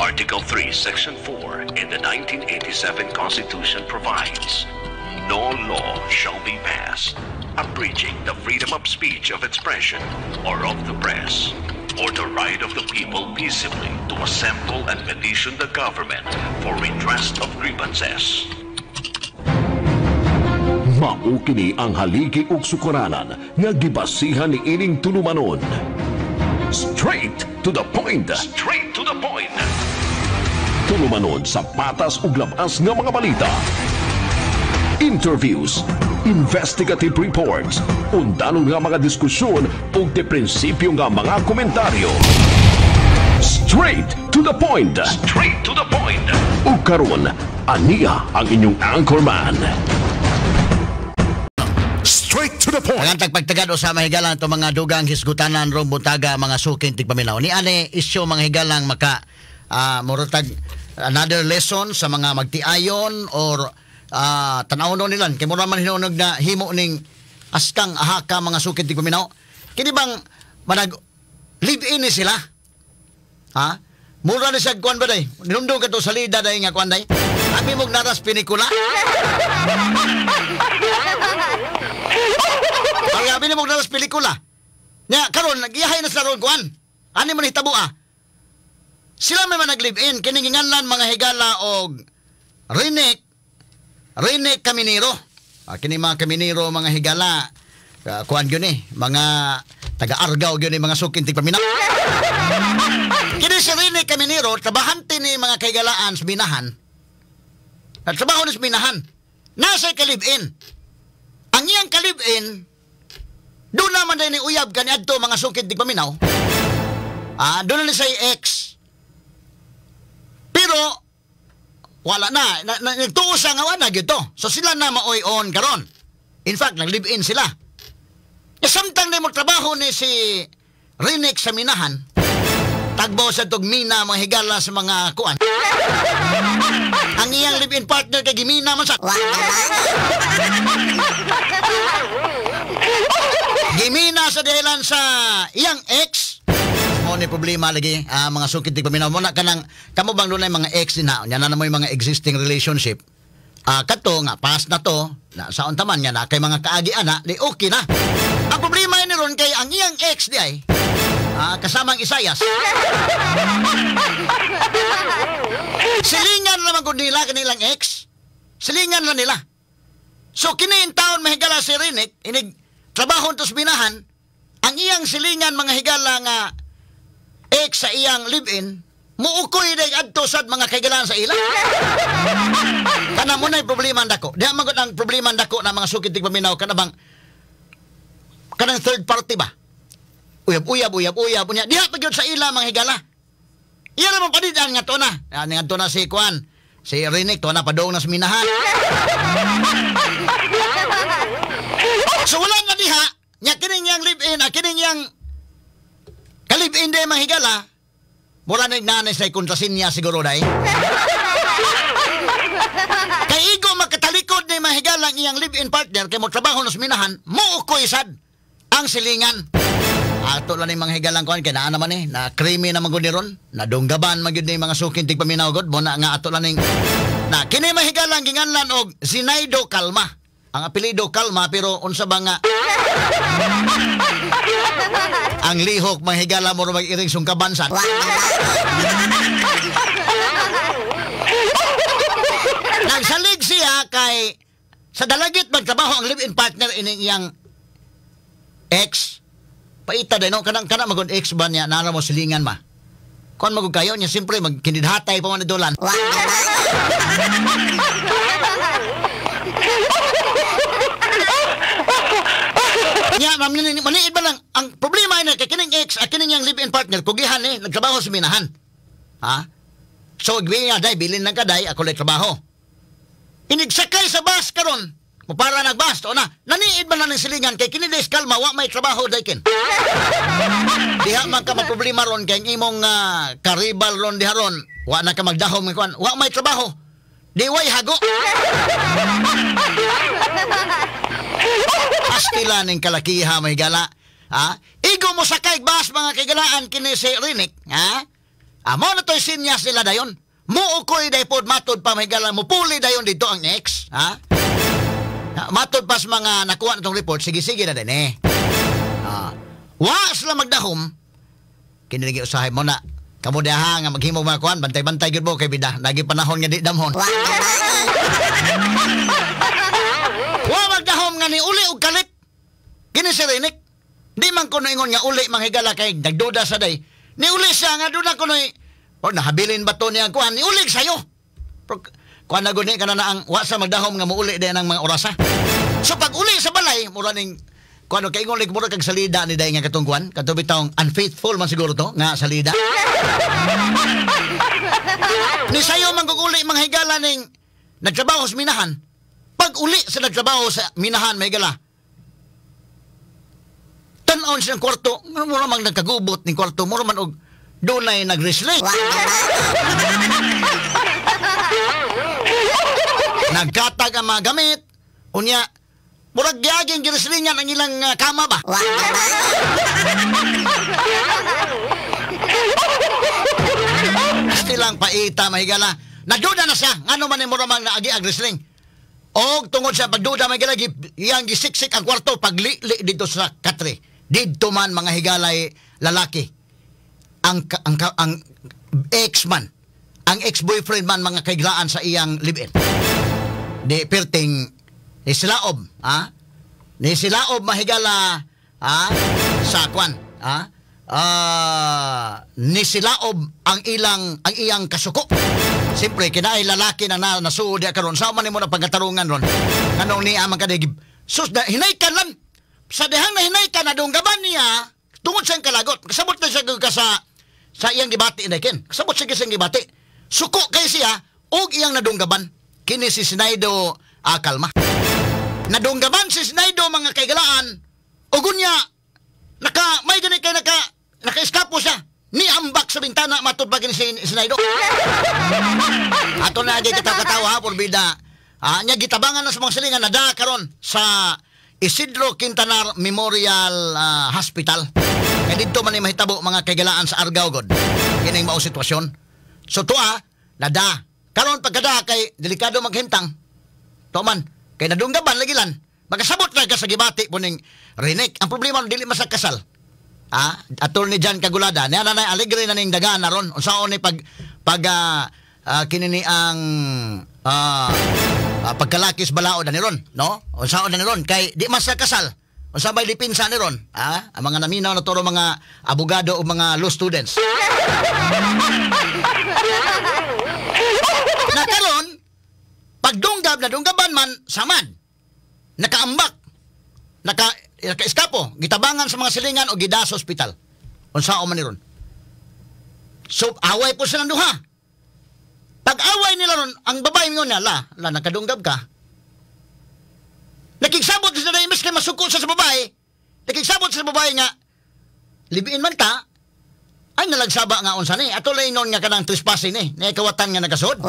Article 3, Section 4 in the 1987 Constitution provides, no law shall be passed abridging the freedom of speech, of expression, or of the press, or the right of the people peaceably to assemble and petition the government for redress of grievances. Mao kini ang haligi ug sukaranan nga gibasihan ni ining tulumanon. Straight to the point. Straight to the point. Tulumanon sa patas ug labas nga mga balita. Interviews, investigative reports, undanon nga mga diskusyon ug de prinsipyo nga mga komentaryo. Straight to the point. Straight to the point. Ug karon, aniya ang inyong anchorman. Straight to the point. Ang tagpagtagado sa mahigalang ito mga dugang hisgutanan rong buntaga mga suking tigpaminaw. Ni ane isyo mga higalang maka murutag another lesson sa mga magtiayon or tanaw nilan kay mura man hinunog na himo ning askang ahaka mga suking tigpaminaw. Kini bang manag live in ni sila? Ha? Mura ni siya kuan ba day? Nindong ka to salida day nga kuan day? Abi mong naras pinikula? Ang gabi na mong naras pelikula. Nya, karon nagiyahay na sa ron kuan. Ani man hitabo Sila may man nag-live-in. Kininginganlan mga higala og Rinek Caminero. Kini mga Caminero mga higala. Kuan yun mga taga-argaw yun mga sukin tigpaminaw. Kini si Rinek Caminero, trabahante ni mga kahigalaan sa binahan. At trabaho na sa binahan. Nasa ka-live-in. Ang iyang ka-live-in, doon naman din ni uyab kani adto mga sukid tigpaminaw. Doon na say ex. Pero wala na nagtuo sa nga wala gyud to. So sila na maoy-on karon. In fact, nag-live-in sila. Samtang na mo trabaho ni si Rinek sa minahan, tagbaw sa tog mina mga higala sa mga kuan. Ang iyang live-in partner kay gimina man sa gimina sa dahilan sa iyang ex. Mo ni problema lagi mga sukid tigpaminaw mo na kanang kamo bang dunay mga ex din na na mo yung mga existing relationship. Kato nga pas na to na saon taman nya na kay mga kaagi ana di okay na. Ang problema ni ron kay ang iyang ex di ay kasamang Isayas. Silingan naman kung nila kanilang ex. Silingan na nila. So kini in taon mahigala si Rinek inig trabaho to sa binahan, ang iyang silingan mga higala nga ex sa iyang live-in, muukoy day adto sad mga kaigalaan sa ila. Kana mo na problema dako. Diha man gud ang problema dako na mga sukid tigpaminaw kana bang kanang third party ba? Uyab unya. Diha pa gyud sa ila mga higala. Iya naman padidan nga to na. Nga to na si Kwan. Si Rinek to na padong na sa minahan. So wala na diha, nya kining yang live-in, kining yang ka-live-in day mahigala, mura na nanay sa kontrasinya siguro day. Kay igo makatalikod ni mahigala ang iyang live-in partner, kay mo trabaho na sa minahan, muukoy sad ang silingan. Ato lang yung mga higalang kuhan, kaya na naman na krimi na magod ni ron, na dunggaban magod ni mga sukin tigpaminaw god, mo na nga ato lang yung, na kini mahigalang ginganlan og Zinaido Calma. Ang apelido Calma, pero unsa ba nga ang lihok mahigala mo mag-iring sungkabansan. Nagsalig siya kay sa dalagit magtrabaho ang live-in partner ining iyang ex. Paita din no kanang magud ex ba niya nara mo silingan ma. Kon magud kayo niya simpre magkinidhatay pa man dolan. Nya maniid ba lang ang problema ina kay kining ex at kining yang live-in partner kugihan nagtrabaho sa minahan. Ha? So giya day bilin lang kaday ako lay trabaho. Inigsakay sa bus karon. Mo para nagbas to na. Naniid ba na ng silingan kay kini des kalma wa may trabaho dayken. Diha man ka problema ron kay imong karibal ron diha ron. Wa na ka magdahom kuan. Wa may trabaho. Di way hago. Pastila ning kalakiha may gala. Ha? Igo mo sakay bus mga kagalaan kini si Rinek, ha? Amo na to'y sinyas nila dayon. Muukoy day pod matod pa mahigala mo puli dayon dito ang ex, ha? Matod pas mga nakuha na tong report, sige-sige na din eh. Wa sila magdahom, kiniligi usahay mo na. Kamu diha nga maghimo mga kuan, bantay-bantay gyud mo kay bida. Nagi panahon nga di damhon. Wa magdahom nga ni uli og kalit. Kini si Rinik. Di man kuno ingon nga uli manghigala kay nagduda sa day. Ni uli siya nga duda kuno nahabilin ba to niya kuan ni uli sayo. Kuan na guni kana na ang wa sa magdahom nga muuli din ang mga orasa. So pag uli sa balay mura ning kuan kay ingon mura kag salida ni day nga katong kuan kadto bitong unfaithful man siguro to nga salida. Ni sayo man kung uli manghigala ning nagtrabaho sa minahan. Pag uli sa nagtrabaho sa minahan mahigala. Tan-on siyang kwarto, mura mang nagkagubot ning kwarto, mura man og dunay nag-wrestling. Nagkatag ang mga gamit, unya, murag gyaging giwrestlingan ang ilang kama ba? Stilang paita mahigala. Naduda na siya, ngano man ni mura mang naagi ang wrestling. Og tungod sa pagduda mahigala, iyang gisiksik ang kwarto paglili dito sa katre. Dito man mga higalay lalaki. Ang ex-man, ang ex-boyfriend man mga kaiglaan sa iyang live-in. Di perting ni silaob, ha? Ni silaob mahigala, ha? Sa kwan, ha? Ni silaob ang iyang kasuko. Siyempre kinay lalaki na nasuod karon sa man nimo na pagkatarungan ron. Kanong ni amang kadigib. Sus hinay kan lang. Sa dehang na hinay ka na dunggaban niya, tungod siyang kalagot. Kasabot na siya sa iyang gibati na kin. Kasabot siya siyang gibati. Suko kay siya, og iyang nadunggaban. Kini si Sinaydo Kalma. Nadunggaban si Sinaydo mga kaigalaan, ugon niya, may gani kay naka-eskapo siya. Ni ambak sa bintana, matod pa gini si Sinaydo. Ato na agay kita katawa, porbida. Nya gitabangan na sa mga silingan, nada karon sa Isidro Quintanar Memorial Hospital. Kaya dito man ay mahitabo mga kaigalaan sa Argao God. Yan ang mao sitwasyon. So tuwa, nada. Karon pagkada kay delikado maghintang. To man, kay nadunggaban lagilan. Magkasabot na ka sa gibati po ning Rinik. Ang problema dili masag kasal. Attorney Jan Kagulada, niya na alegre na ning dagaan na ron. Unsaon ni kinini ang pagkalakis balaod na ni ron, no? Unsaon na ni ron kay di masag kasal. Unsa may dipinsa ni ron? Ang mga naminaw na turo mga abogado o mga law students. Nakaron pagdunggab na dunggaban man samad. Nakaambak. Naka-eskapo, gitabangan sa mga silingan o gida sa ospital. Unsaon man ni ron. So away po silang duha. Pag-away nila ron, ang babae mo niya, nakadunggab ka. Nakigsabot sa na imbes kay masuko sa babae. Nakigsabot sa babae nga, libiin man ta, ay nalagsaba nga unsa ni. Ato lay non nga kanang trespassing ni. Nay kawatan nga nagasod.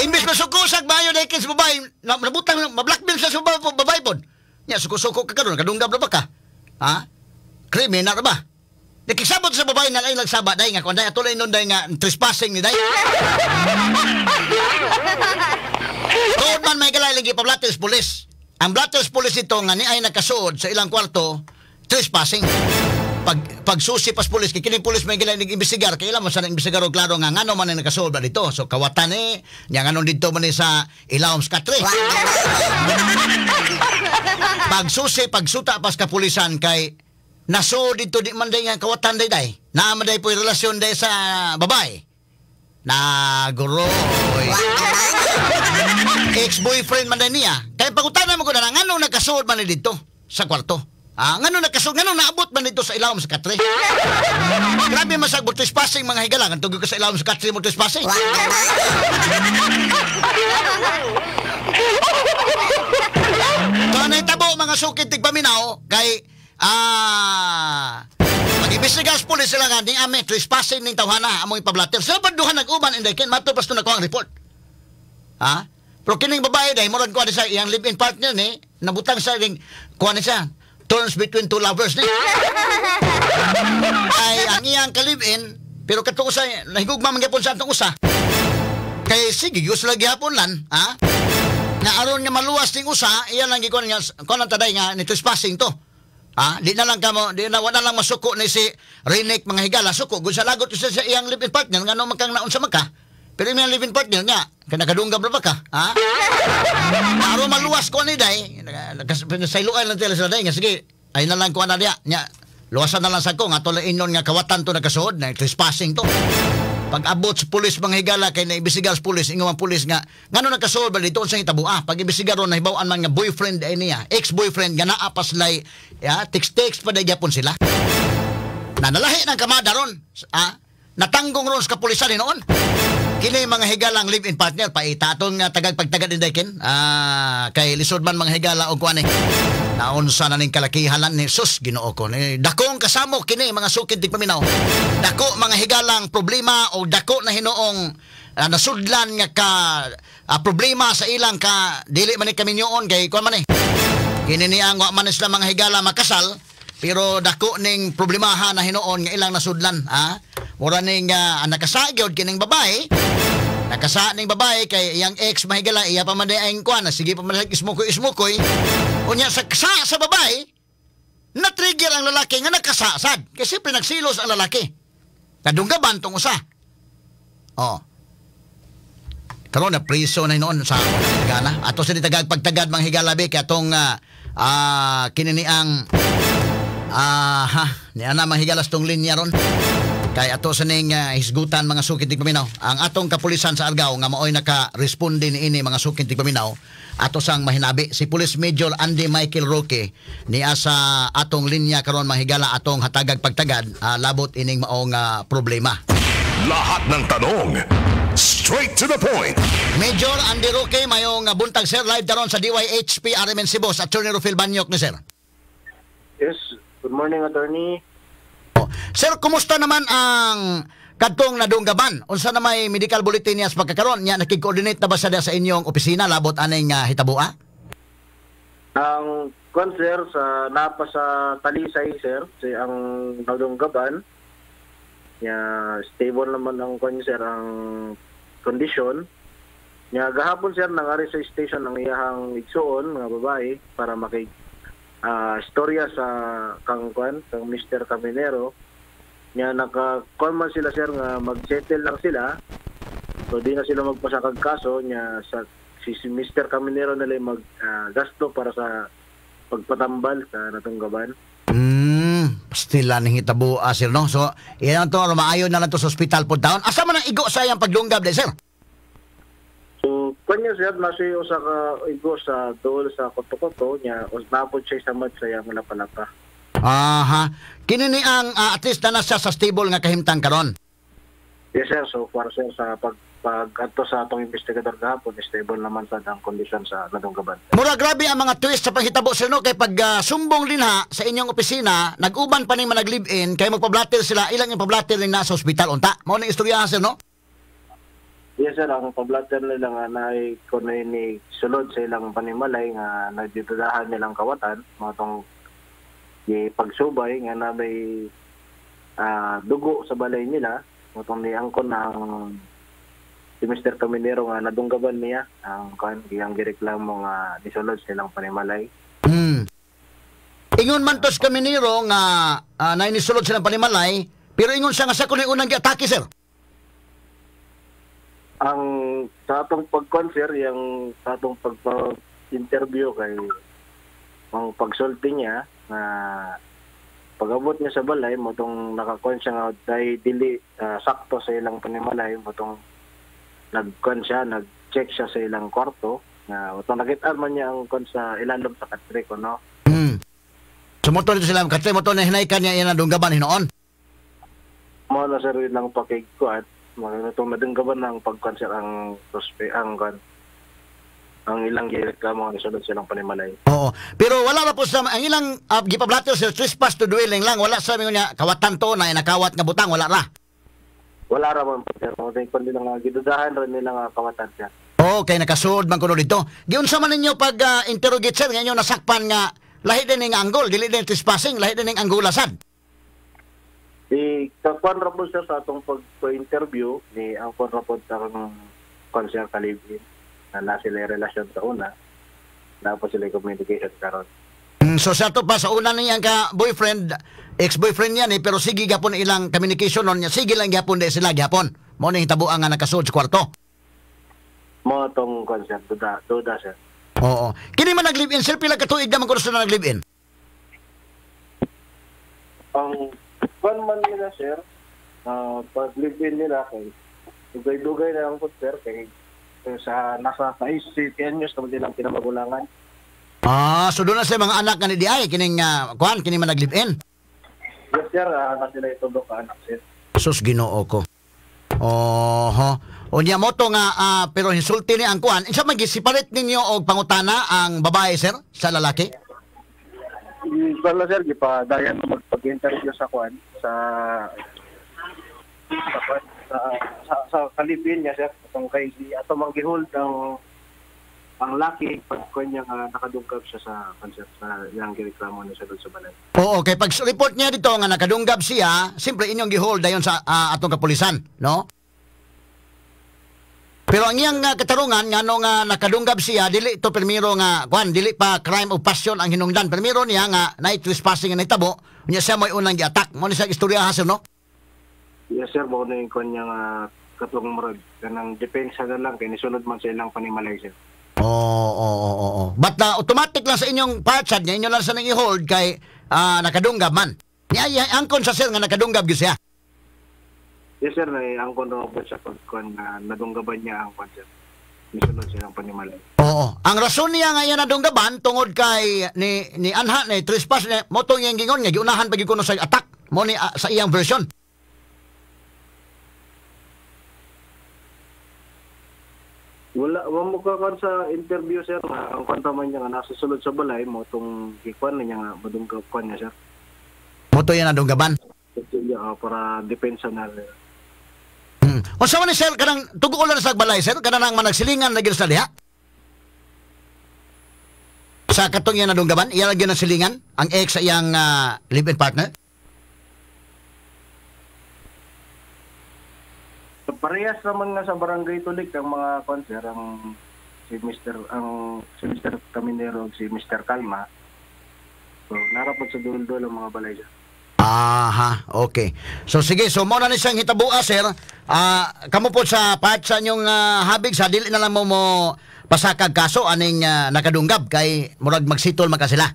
Imbes masuko sa bayo dai sa babae, nabutang mablackmail sa babae pod. Nya suko-suko ka karon, kadunggab na ba ka? Kriminal na ba? Nakisabot sa babae na ay nagsaba day nga kunday atulay nun day nga trespassing ni day. Tuod man may galay lagi pa Blatters Police. Ang Blatters Police ito nga ni ay nakasuod sa ilang kwarto trespassing. Pagsusi pas pulis kay kini pulis may galay nag-imbestigar kay ilang man sa nag-imbestigar og klaro nga ngano man nakasuod ba dito. So kawatan ni nya nganon dito man sa Ilawom Katre. Pagsusi pagsuta pas kapulisan kay naso dito di man day nga kawatan day. Naman day po relasyon day sa babae. Naguroy. Ex-boyfriend man day niya. Kaya pagutanan mo ko na ngano nagkasuod man dito sa kwarto. Ngano nagkasuod, ngano naabot man dito sa Ilawom Katre. Grabe masagbot trespassing mga higalangan. Tugod ka sa Ilawom Katre mo trespassing. Kanay tabo mga sukit tigpaminaw kay mag-ibisigas pulis sila nga ni ame trespassing ning tawhana among ipablatter. Sa paduhan nag-uban inday ken mato pasto nakuha ang report. Pero kining babae day murag kuha sa iyang live-in partner ni nabutang sa ring kuha ni siya turns between two lovers ni. Ay ang iyang kalibin, pero kato usa nahigugma man gyapon sa atong usa. Kay sige gusto lagi hapon lan, ha? Nga aron nga maluwas ning usa, iya lang gikuan nga kuan taday nga ni trespassing to. Di na lang kamo, di na wala lang masuko ni si Rinek mga higala suko gud sa lagot sa iyang live-in partner ngano man kang naon sa maka. Pero yung live-in partner nga, kana kadunggab ra ba ka? Ha? Aron maluwas ko ni day, nasayloan lang tila sa day nga sige, ay na lang ko ana dia nya. Luwasan na lang sa ko nga tolay inon nga kawatan to nagkasuod na trespassing to. Pag abot sa pulis mga higala kay naibisigar sa pulis ingon ang pulis nga ngano nagkasuod ba dito unsang hitabo pag ibisigar ron nahibaw-an man nga boyfriend ay niya ex-boyfriend nga naa paslay text pa day gyapon sila nanalahi ng kamada ron natanggong ron sa kapulisan ni noon kini mga higalang live-in partner paitaton nga tagag pagtagad ni Daikin kay lisod man mga higala og kuan naunsa na ning kalakihalan ni sus Ginoo ko ni dakong kasamo kini mga sukid tigpaminaw dako mga higalang problema o dako na hinuong nasudlan nga ka problema sa ilang ka dili man ni kaminyoon kay kuan man kini ni ang wa man sila mga higala makasal pero dako ning problemahan na hinuon nga ilang nasudlan mura ning nakasagyod kining babae nakasa ning babae kay iyang ex mahigala iya pa man ay kuan sige pa man ismukoy unya sa babae na-trigger ang lalaki nga nakasasad kasi pinagsilos ang lalaki kadunggaban tong usa karon na priso na noon sa higala ato sa ditagag pagtagad mga higala be kay atong kinini ang ni ana mahigalas tong linya ron kay ato sa ning hisgutan mga sukid tigpaminaw ang atong kapulisan sa Argao nga maoy naka-responde niini mga sukid tigpaminaw ato sang mahinabi si Police Major Andy Michael Roque niya sa atong linya karon mahigala atong hatagag pagtagad labot ining maong problema. Lahat ng tanong straight to the point. Major Andy Roque mayong buntag sir live daron sa DYHP RMNC Boss Attorney Rufil Banyok ni sir. Yes, good morning attorney. Sir, kumusta naman ang kadtong nadunggaban? Unsa na may medical bulletin niya sa pagkakaroon? Nya nakig-coordinate na ba sa inyong opisina labot aning hitabua? Ang sir sa napa sa Talisay sir, si ang nadunggaban nya stable naman ang sir ang condition. Nya gahapon sir nangari sa station ang iyahang igsuon mga babae para istorya sa kang Mr. Caminero nya naka-call man sila sir nga mag-settle lang sila so di na sila magpasakag kaso nya si Mr. Caminero nila gasto para sa pagpatambal sa natunggaban. Stila ning hitabo sir no. So iyan to maayo na lang to sa hospital po down. Asa man ang igo sa iyang paglunggab de sir? So kanya sir nasuyo sa igo sa dool sa koto-koto nya napod siya sa mat sa iyang lapalapa. Kini ni ang at least na siya sa stable nga kahimtang karon. Yes sir, so far sir sa pag-adto sa atong investigador gahapon stable naman sa ang kondisyon sa nadunggaban. Mura grabe ang mga twist sa panghitabo sir no kay pag sumbong linha sa inyong opisina nag-uban pa ning manag-live-in kay magpablatter sila ilang yung pablatter ning nasa ospital unta. Mao ning istorya sir no? Yes sir, ang pablatter nila nga naay kuno ni sulod sa ilang panimalay nga nagditudahan nilang kawatan mga tong pagsubay nga na may dugo sa balay nila motong ni angkon ang si Mr. Caminero nga nadunggaban niya ang iyang gireklamo nga nisulod silang panimalay. Ingon man tos Caminero nga nainisulod silang panimalay pero ingon siya nga sa kuno unang giatake sir. Ang sa atong pag-concert yung sa atong pag-interview kay ang pagsulti niya na pag-abot niya sa balay mo tong naka-con siya nga dahil dili sakto sa ilang panimalay mo tong nag-con siya, nag-check siya sa ilang kwarto na mo tong nakita man niya ang con sa ilalom sa katre ko no. Sumutol dito sila katre mo to na hinaykan niya yan dunggaban hinoon. Mo na sir ilang pakigkuat mo tong nadunggaban ng pag-concert ang ang ilang gireklamo nga sulod silang panimalay. Oo. Pero wala na po sa ang ilang gipablatter sa trespass to dwelling lang wala sa mingon niya kawatan to na nakawat nga butang wala ra. Wala ra man sir. Mo kundi lang gidudahan ra nila nga kawatan siya. Okay, nakasuod man kuno dito. Giunsa man ninyo pag interrogate sir nga inyo nasakpan nga lahi din ning anggol, dili din trespassing, lahi din ning anggulasan. Kakuan ra po sir sa atong pag-interview ni ang kuan ra po ang concern kalibin na sila relasyon sa una na po sila communication karon. So sa to pa sa una niyang ka boyfriend, ex-boyfriend niya ni pero sige gapon ilang communication on niya. Sige lang gapon di sila gapon. Mo ning tabuan nga nakasuod sa kwarto. Mo tong concern duda sir. Oo. Kini man nag-live-in sir pila ka tuig na man kuno nag-live-in? Ang kuan man nila sir, pag live-in nila kay dugay-dugay na ang sir kay sa nasa 6 years naman nilang kinamagulangan. So doon na sa mga anak nga ni Diay kining kuan kini man nag-live-in. Yes sir, na sila itulog ka anak sir. Sus Ginoo ko. Oho. Unya mo to nga pero insulti ni ang kuan. Insa man gisiparit ninyo og pangutana ang babae sir sa lalaki? Wala sir, gipadayan mo magpag-interview sa kuan sa kalipin niya sir atong kay ato mang gihold ang laki pag kanya nakadungkab siya sa concert sa yang gireklamo niya sa balay. Oo, kay pag report niya dito nga nakadunggab siya, siyempre inyong gihold dayon sa atong kapulisan, no? Pero ang iyang katarungan nga no nga nakadunggab siya dili to permiro nga kuan dili pa crime of passion ang hinungdan. Permiro niya nga night trespassing nga nitabo, unya siya may unang gi-attack. Mo ni sa istorya ha sir, no? Yes sir, mo na yung kanya katong murag kanang depensa na lang kay nisunod man sa ilang panimalay sir. Oo. But automatic lang sa inyong patchad niya, inyo lang sa nang i-hold kay nakadunggab man. Niya angkon sa sir nga nakadunggab gyud siya. Yes sir, angkon raw po siya pagkuan na nadunggaban niya ang concert. Nisunod silang panimalay. Oo. Ang rason niya nga yan nadunggaban tungod kay ni anha ni trespass ni motong yang gingon nga giunahan pag kuno sa attack. Mo ni sa iyang version. Wala mo ka sa interview sir nga ang kwanta man niya nga nasusulod sa balay mo tong gikuan niya nga madunggab kuan niya sir. Moto yan nadunggaban. Para depensa na. O sa man ni sir kanang tugo ulan sa balay sir kanang managsilingan na gyud sa diha. Sa katong yan nadunggaban, iya lagi na silingan ang ex sa iyang live-in partner. Parehas naman nga sa barangay Tulik ang mga konser ang si Mr. Caminero ug si Mr. Calma. So narapod sa dulo ang mga balay siya. Aha, okay. So sige, so mo na ni siyang hitabua sir. Kamo po sa part sa inyong habig sa dili na lang mo pasakag kaso aning nakadunggab kay murag magsitol man ka sila.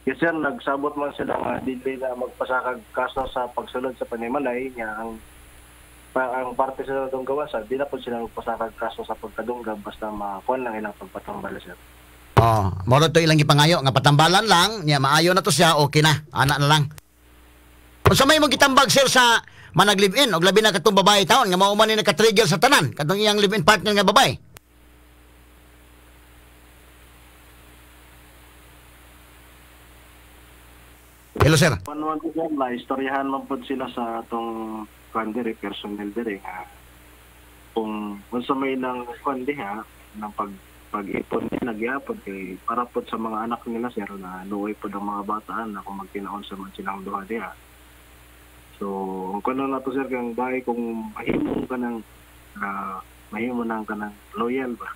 Yes sir, nagsabot man sila nga dili na magpasakag kaso sa pagsulod sa panimalay niya ang parte sa dunggawa sa di na po sila magpasakag kaso sa pagkadunggab basta makuan lang ilang pagpatambal sir. Moro to ilang gipangayo nga patambalan lang nya maayo na to siya okay na ana na lang. Unsa may mong gitambag sir sa manag live-in og labi na katong babae taon nga mao man ni naka-trigger sa tanan katong iyang live-in partner nga babae. Hello sir. Panuan ko sir, istoryahan man po sila sa atong kandire personnel dire nga kung unsa may nang kundi ha ng pag-ipon nila nagyapon kay para po sa mga anak nila sir na luoy po ang mga bataan na kung magtinaon sa man silang duha diha. So kung na to sir kang bahay kung mahimo nang kanang loyal ba.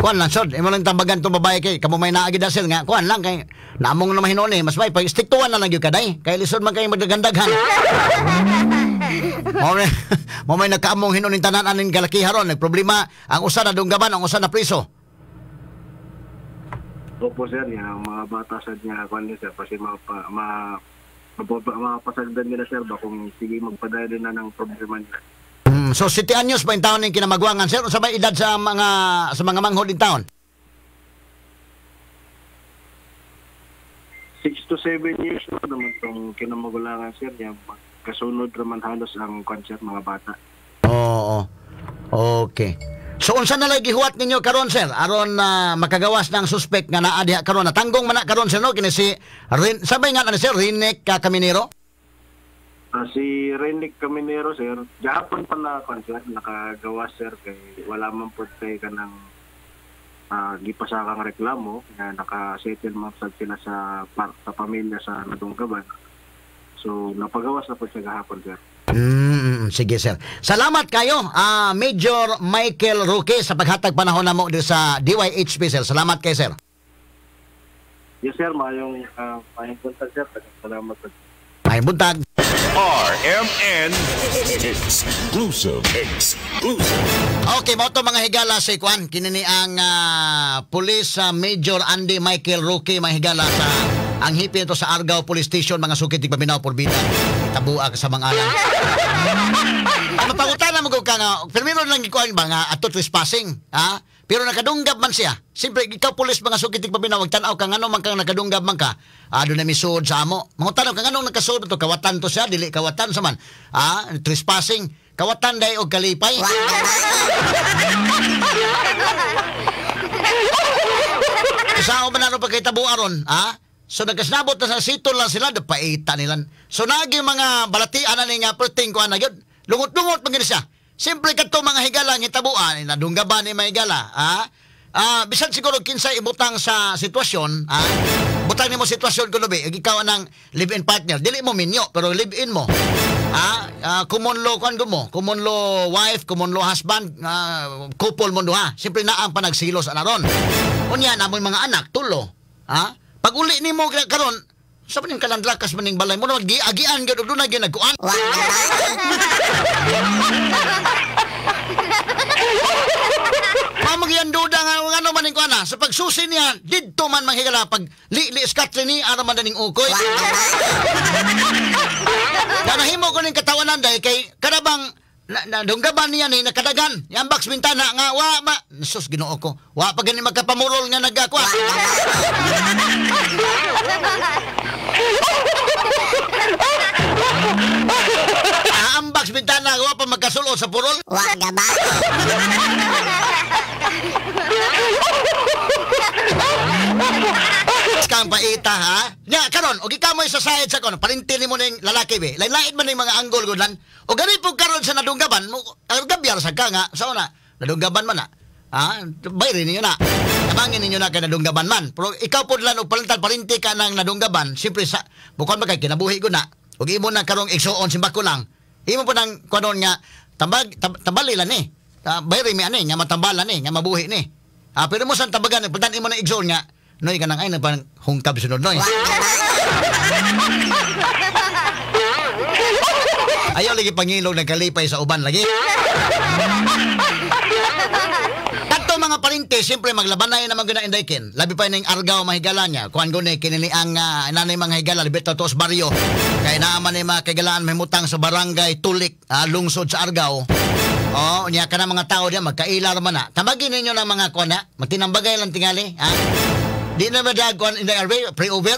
Kuan lang sir, imo lang tambagan tong babae kay kamo may naagi da sir nga kuan lang kay namong na mahinon mas may pag stick to one na lang gyud kaday kay lisod man kay magdagandaghan. Mo may nagkaamong hinon ning tanan aning galakiharon nagproblema ang usa na dunggaban ang usa na priso. Opo sir, yung mga bata sa niya kuan ni sir kasi mapasagdan nila sir ba kung sige magpadaylo na ng problema nila. So 7 anyos pa in taon ning kinamagwangan sir unsa may edad sa mga manghod in taon? 6 to 7 years na naman itong kinamagulangan sir niya kasunod naman halos ang concert mga bata. Oo. Okay. So unsa na lagi gihuwat ninyo karon sir aron makagawas ng suspect nga naa diha karon natanggong man na karon sir no kini si sabay nga sir Rinek Caminero. Si Renick Caminero sir, Japon pa na concert nakagawa sir kay wala man po kay kanang gipasakang reklamo nga naka-settle man sad sila sa pamilya sa nadunggaban. So napagawas na po siya gahapon, sir. Sige, sir. Salamat kayo, Major Michael Roque, sa paghatag panahon na mo sa DYHP, sir. Salamat kayo, sir. Yes, sir. Mayong buntag, sir. Salamat, sir. Mayong buntag. RMN Exclusive. Okay, mo to mga higala si Kwan. Kinini ang Police Major Andy Michael Roque, mga higala sa ang hipi ito sa Argao Police Station, mga sukit paminaw por bida. Itabuak sa mga alam. Mapangutan na mo ka nga, pero meron lang ikuan ba nga ato trespassing, ha? Pero nakadunggab man siya. Siyempre, ikaw pulis mga sukit paminaw, magtanaw ka nga man kang nakadunggab man ka. Doon na misud sa amo. Mga tanaw ka nga nung nakasud to, kawatan to siya, dili kawatan sa man. Trespassing, kawatan day o kalipay. Isa ako man ano pagkaitabuan ron, ha? So nagkasnabot na sa sitol lang sila, dapaita nilan. So naging mga balatian na nga perting ko na yun. Lungot-lungot magiging siya. Siyempre kato mga higala ng itabuan, nadunggaban ni mga higala, bisan siguro kinsay ibutang sa sitwasyon, butang ni mo sitwasyon ko lubi, ikaw ng live-in partner, dili mo minyo, pero live-in mo. Common law kan mo, common law wife, common law husband, couple mo duha. Siyempre na ang panagsilos anaron. Unya na mo mga anak, tulo. Pag uli ni mo karon, sa maning kalandlakas maning balay mo na mag-giagian gyud doon na ginagkuan. Mamagyan duda nga ano maning kuana sa pagsusi niya didto man manghigala pag li skatri ni ara man daning ukoy. Danahimo ko ning katawanan day kay kadabang nadunggaban niya ni nakadagan yang box bintana nga wa ma sus Ginoo ko wa pa gani magkapamurol nga nagakwa. Ang box bintana wa pa magkasulod sa purol. Wa gaba. Kang paita ha. Nya karon og ikaw mo sa side sa kon parintin mo ning lalaki be. Lain-lain man ning mga anggol gudlan. O gani pug karon sa nadunggaban mo gabyar sa ka nga sa una nadunggaban man na. Bayrin niyo na. Tabangin ninyo na kay nadunggaban man. Pero ikaw pud lan og palintan parinti ka nang nadunggaban, siyempre sa bukod ba kay kinabuhi ko na. Og imo na karong igsuon simbako lang. Imo po nang kunon nga tambali lan ni. Bayrin mi ani nga matambalan ni, nga mabuhi ni. Pero mo san tabagan pagtan imo na igsuon nga noy kanang ay nagpang hungkab sunod noy. Ayaw lagi pangilog ng kalipay sa uban lagi. Kadto mga palinte siyempre maglabanay naman guna indayken. Labi pa ning Argao mahigala niya. Kuan guni kinini ang nanay mga higala libet tos baryo. Kay naaman ni mga kagalaan mahimutang sa barangay Tulik, lungsod sa Argao. Nya kana mga tao diya magkailar man na. Tambagin ninyo ng mga kuan na, magtinambagay lang tingali, Di na madagwan in the airway, pre-over.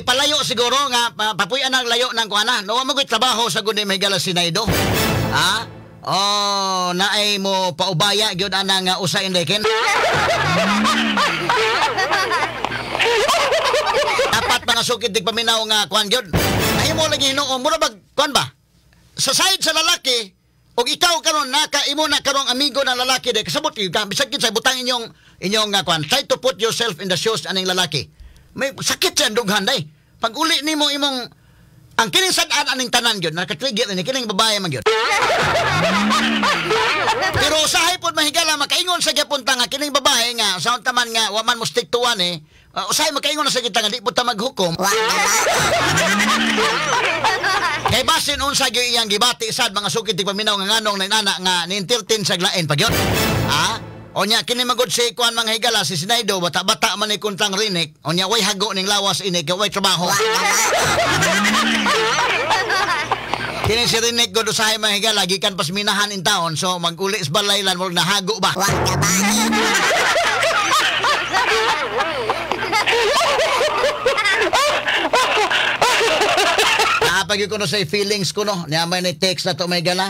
Palayo siguro nga papuyan ang layo ng kuana. No mo gid trabaho sa guni may gala sinaydo. Naay mo paubaya gyud ana nga usa indayken. Dapat mga sukid dig paminaw nga kuan gyud. Ay mo lagi hinuon mo bag kuan ba? Sa side sa lalaki og ikaw karon imo na karong amigo na lalaki de kasabot ka bisag sa butang inyong kuan. Try to put yourself in the shoes aning lalaki. May sakit sa dughan day. Pag uli nimo imong ang kining sad-an aning tanan gyud naka-trigger ni kining babae man gyud. Pero usahay pod mahigala makaingon sa gyapon nga kining babae nga sa taman nga wa man mo stick to one usahay makaingon na sa kita nga di pud ta maghukom. Kay basin unsa gyud iyang gibati sad mga sukid paminaw nga nganong nana nga ni-entertain sa glaen pa gyud. Onya kini magud si kuan mga higala si Sinaydo bata-bata man ni kuntang rinik. Onya way hago ning lawas ini kay way trabaho. Kini si rinik gud usahay mga higala gikan pas minahan in taon so maguli is balaylan mo nahago ba. Napagi ko no say feelings ko no. Niya may ni text na to mga higala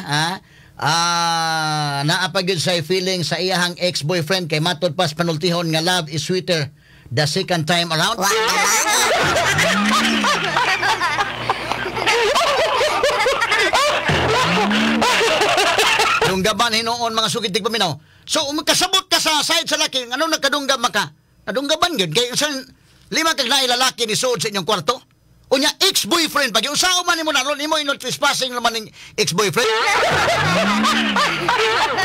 naapagid sa feeling sa iyahang ex-boyfriend kay matod pas panultihon nga love is sweeter the second time around. nadunggaban hinuon mga sugid tigpaminaw. So kasabot ka sa side sa laki, anong nagkadunggab maka? Nadunggaban gyud kay usan lima kag naay lalaki ni suod sa inyong kwarto. Unya ex-boyfriend pag usaw man nimo naron imo ino trespassing naman ning ex-boyfriend.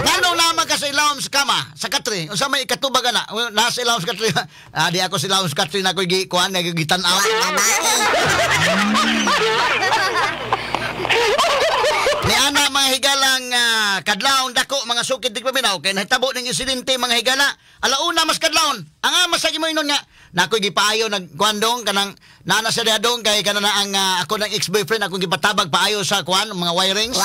Ngano naman ka sa ilawom sa kama sa katri unsa may ikatubag ana nasa ilawom sa katri di ako sa ilawom sa katri na ko gi kuan nagitan-aw. Ni ana mga higalang kadlawon dako mga sukid tigpaminaw kay nahitabo ning insidente mga higala alauna mas kadlawon ang masagi mo inon nga nakoy gipaayo nagkuandong kanang nana sa dadong kay kana na ang ako ng ex-boyfriend akong gipatabag paayo sa kuan mga wirings.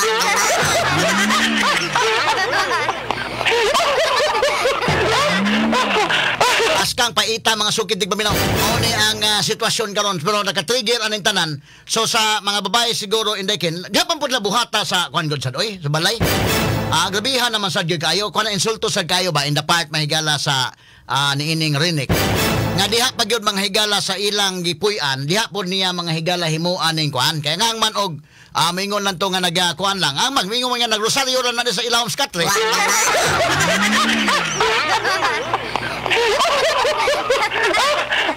Askang paita mga sukid tigpaminaw. Mao ni ang sitwasyon karon pero naka-trigger aning tanan. So sa mga babae siguro indekin, diha pud na buhata sa kuan gud sad oy, sa balay. Grabihan naman sad gyud kayo, kuan insulto sad kayo ba in the part mahigala sa niining Rinik. Nga diha pa gyud mga higala sa ilang gipuy-an, diha pud niya mga higala himuan ning kuan. Kaya nga man og mingon lang to nga nagkuan lang. Ang magmingon nga nagrosaryo ra na sa ilawom sa katre.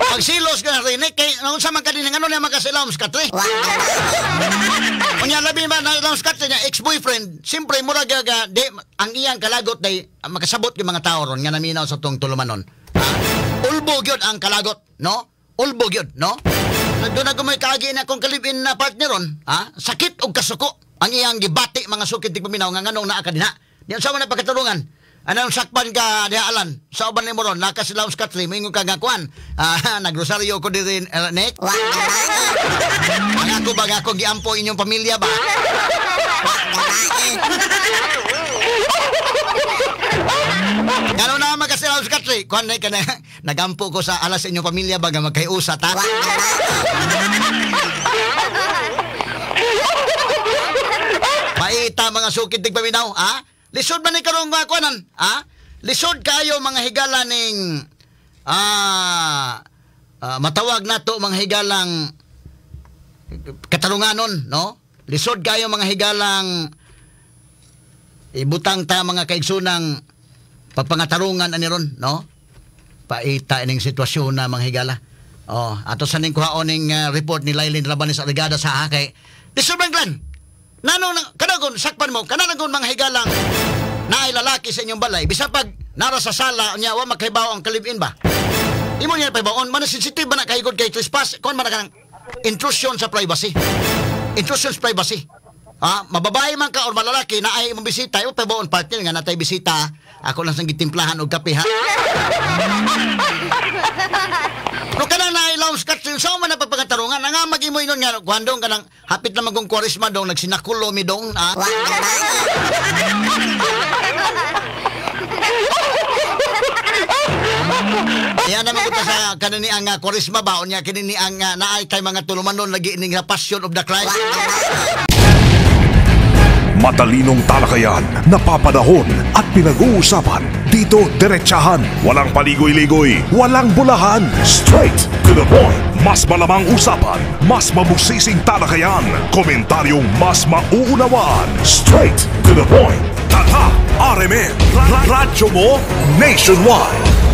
Pag silos ka rin, kay nung sa man ka din ng ano niya magkasilawom sa katre. Unya labi ba na ilawom sa katre niya, ex-boyfriend, siyempre mura gaga, ang iyang kalagot day, makasabot yung mga tao ron, nga naminaw sa tong tulumanon. Ulbo gyud ang kalagot, no? Ulbo gyud, no? Doon na may kaagi na akong kalibin na partner ron, sakit o kasuko, ang iyang gibati mga sukid tigpaminaw, nga nganong naa ka din ha. Diyan sa mga pagkatarungan. Anong sakpan ka diha alan sa uban ni mo ron nakasilaw sa katri moingon ka gakuan nagrosaryo ko diri nek ang ako ba ako giampo inyong pamilya ba gano na magkasilaw sa katri kuan nek kana nagampo ko sa alas inyong pamilya ba nga magkayusa ta paita mga sukid tigpaminaw lisod man ni karong kuanan, lisod kayo mga higala ning matawag nato mga higalang katarunganon, no? Lisod kayo mga higalang ibutang ta mga kaigsunang pagpangatarungan ani ron, no? Paita ining sitwasyon na mga higala. Ato sa ning kuhaon ning report ni Lailin Rabanes Arigada sa kay lisod man glan. Nanong kanagon sakpan mo kanagon mga higalang naay lalaki sa inyong balay bisa pag nara sa sala nya wa makahibaw ang kalibin ba imo niya paybaon man sensitive ba na kahigod kay trespass kon man kanang intrusion sa privacy mababae man ka or malalaki na ay imong bisita imo paybaon partner nga natay bisita ako lang sang gitimplahan og kape ha no kana na ilawom sa katrin sa man na pagpagatarungan nga magimoy nun nga kuandong kanang hapit na magong kwarisma dong nagsinakulo mi dong Yan naman ko sa kanini ang kwarisma ba unya kinini ang naay kay mga tulumanon lagi ning Passion of the Christ. Matalinong talakayan, napapanahon at pinag-uusapan. Dito diretsahan, walang paligoy-ligoy, walang bulahan. Straight to the point. Mas malamang usapan, mas mabusising talakayan, komentaryong mas mauunawaan. Straight to the point. Tata, RMN, radyo mo nationwide.